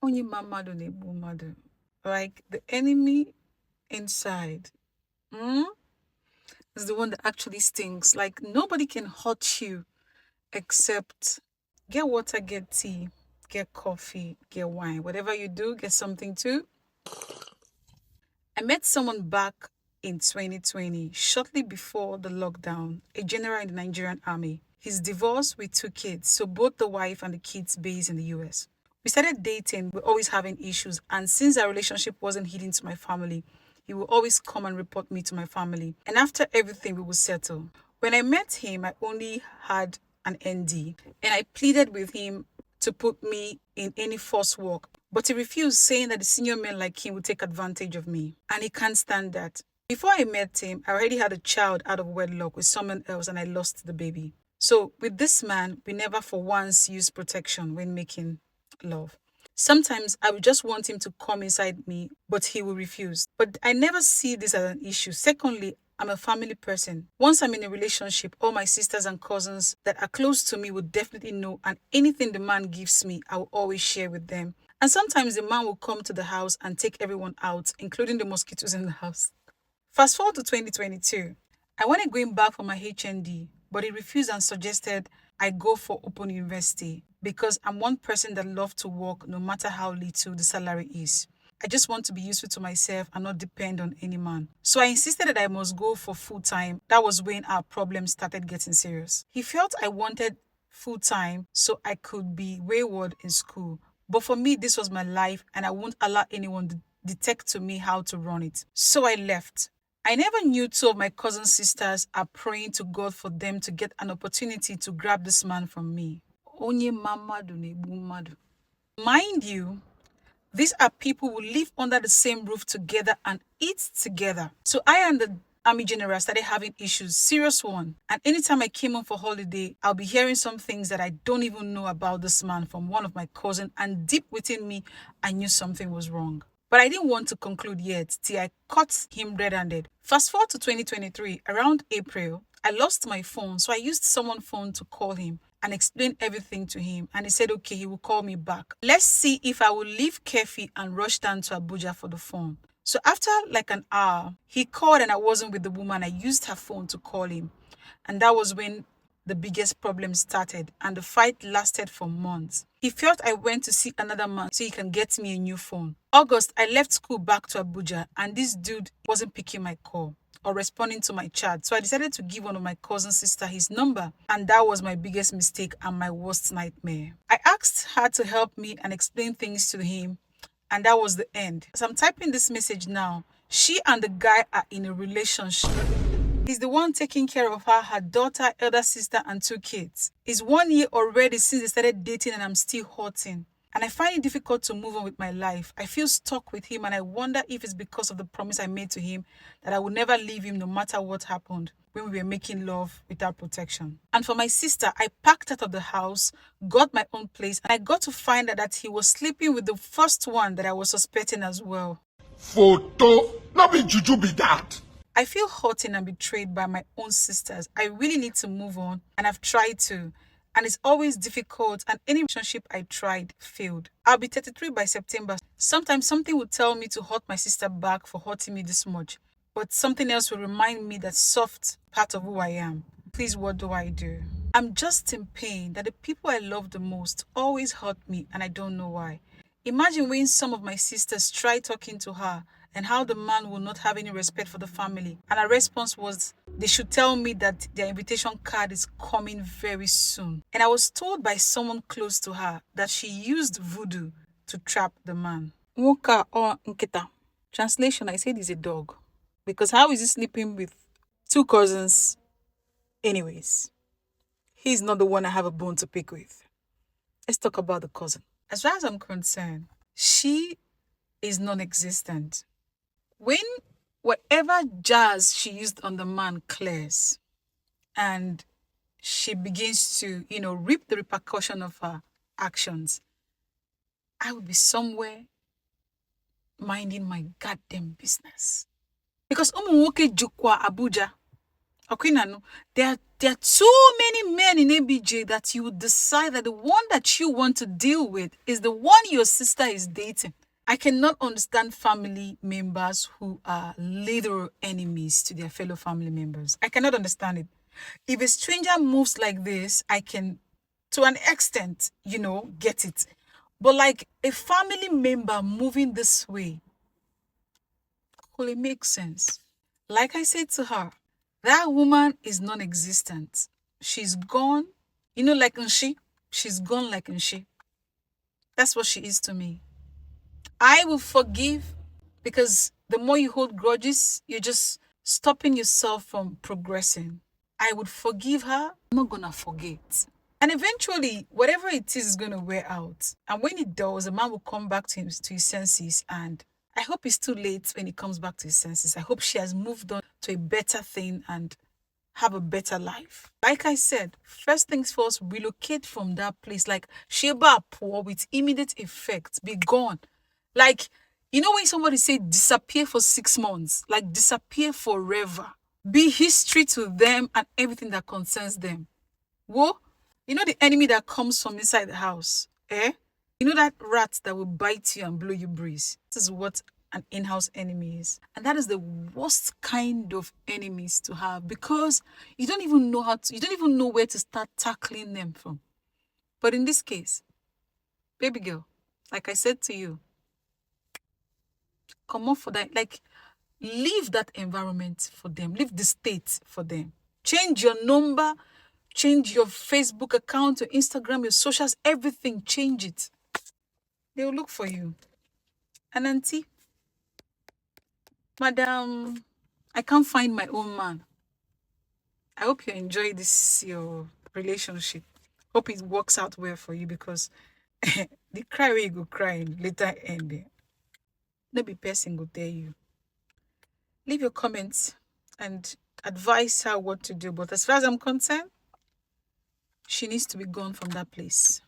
Onye mamadu na-egbu mmadụ. Like the enemy inside. Mm? Is the one that actually stings. Like nobody can hurt you except get water, get tea, get coffee, get wine. Whatever you do, get something too. I met someone back in 2020, shortly before the lockdown, a general in the Nigerian army. He's divorced with two kids, so both the wife and the kids based in the US. We started dating, we're always having issues, and since our relationship wasn't hidden to my family, he will always come and report me to my family. And after everything, we will settle. When I met him, I only had an ND, and I pleaded with him to put me in any forced work. But he refused, saying that the senior men like him would take advantage of me. And he can't stand that. Before I met him, I already had a child out of wedlock with someone else and I lost the baby. So with this man, we never for once used protection when making love. Sometimes I would just want him to come inside me, but he will refuse. But I never see this as an issue. Secondly, I'm a family person. Once I'm in a relationship, all my sisters and cousins that are close to me would definitely know, and anything the man gives me, I will always share with them. And sometimes the man will come to the house and take everyone out, including the mosquitoes in the house. Fast forward to 2022. I wanted going back for my HND, but he refused and suggested I go for open university because I'm one person that loves to work no matter how little the salary is. I just want to be useful to myself and not depend on any man. So I insisted that I must go for full time. That was when our problems started getting serious. He felt I wanted full time so I could be wayward in school. But for me, this was my life and I won't allow anyone to dictate to me how to run it. So I left. I never knew two of my cousin sisters are praying to God for them to get an opportunity to grab this man from me. Onye mamadu na-egbu mmadụ. Mind you, these are people who live under the same roof together and eat together. So I and the army general started having issues, serious one. And anytime I came home for holiday, I'll be hearing some things that I don't even know about this man from one of my cousins. And deep within me, I knew something was wrong. But I didn't want to conclude yet till I caught him red-handed. Fast forward to 2023, around April, I lost my phone, so I used someone's phone to call him and explain everything to him. And he said, okay, he will call me back. Let's see if I will leave Kefi and rush down to Abuja for the phone. So after like an hour, he called and I wasn't with the woman. I used her phone to call him. And that was when the biggest problem started and the fight lasted for months. He felt I went to see another man so he can get me a new phone. August, I left school back to Abuja and this dude wasn't picking my call or responding to my chat. So I decided to give one of my cousin sister his number. And that was my biggest mistake and my worst nightmare. I asked her to help me and explain things to him. And that was the end. As I'm typing this message now, she and the guy are in a relationship. He's the one taking care of her daughter, elder sister, and two kids. It's 1 year already since they started dating and I'm still hurting. And I find it difficult to move on with my life. I feel stuck with him and I wonder if it's because of the promise I made to him that I would never leave him no matter what happened when we were making love without protection. And for my sister, I packed out of the house, got my own place, and I got to find out that he was sleeping with the first one that I was suspecting as well. Photo, not be juju be that. I feel hurting and betrayed by my own sisters. I really need to move on, and I've tried to. And it's always difficult, and any relationship I tried failed. I'll be 33 by September. Sometimes something will tell me to hurt my sister back for hurting me this much, but something else will remind me that soft part of who I am. Please, what do I do? I'm just in pain that the people I love the most always hurt me, and I don't know why. Imagine when some of my sisters try talking to her and how the man will not have any respect for the family. And her response was, they should tell me that their invitation card is coming very soon. And I was told by someone close to her that she used voodoo to trap the man. Nwoka or Nkita. Translation, I said he's a dog. Because how is he sleeping with two cousins? Anyways, he's not the one I have a bone to pick with. Let's talk about the cousin. As far as I'm concerned, she is non-existent. When whatever jazz she used on the man clears and she begins to, reap the repercussion of her actions, I would be somewhere minding my goddamn business. Because ụmụ nwoke jukwa Abuja. Okwinanu, there are too many men in ABJ that you would decide that the one that you want to deal with is the one your sister is dating. I cannot understand family members who are literal enemies to their fellow family members. I cannot understand it. If a stranger moves like this, I can, to an extent, get it. But like a family member moving this way, well, it makes sense. Like I said to her, that woman is non existent. She's gone, like Nshi. She's gone like Nshi. That's what she is to me. I will forgive because the more you hold grudges, you're just stopping yourself from progressing. I would forgive her. I'm not going to forget. And eventually, whatever it is going to wear out. And when it does, a man will come back to his senses. And I hope it's too late when he comes back to his senses. I hope she has moved on to a better thing and have a better life. Like I said, first things first, relocate from that place. Like Sheba poor with immediate effect. Be gone. Like, when somebody say disappear for 6 months, like disappear forever. Be history to them and everything that concerns them. Whoa, the enemy that comes from inside the house, eh? That rat that will bite you and blow you breeze. This is what an in-house enemy is. And that is the worst kind of enemies to have because you don't even know where to start tackling them from. But in this case, baby girl, like I said to you, come on for that. Like, leave that environment for them. Leave the state for them. Change your number, change your Facebook account, your Instagram, your socials, everything. Change it. They will look for you. And auntie, madam, I can't find my own man. I hope you enjoy your relationship. Hope it works out well for you because the cry where you go crying later end. No be person go tell you. Leave your comments and advise her what to do. But as far as I'm concerned, she needs to be gone from that place.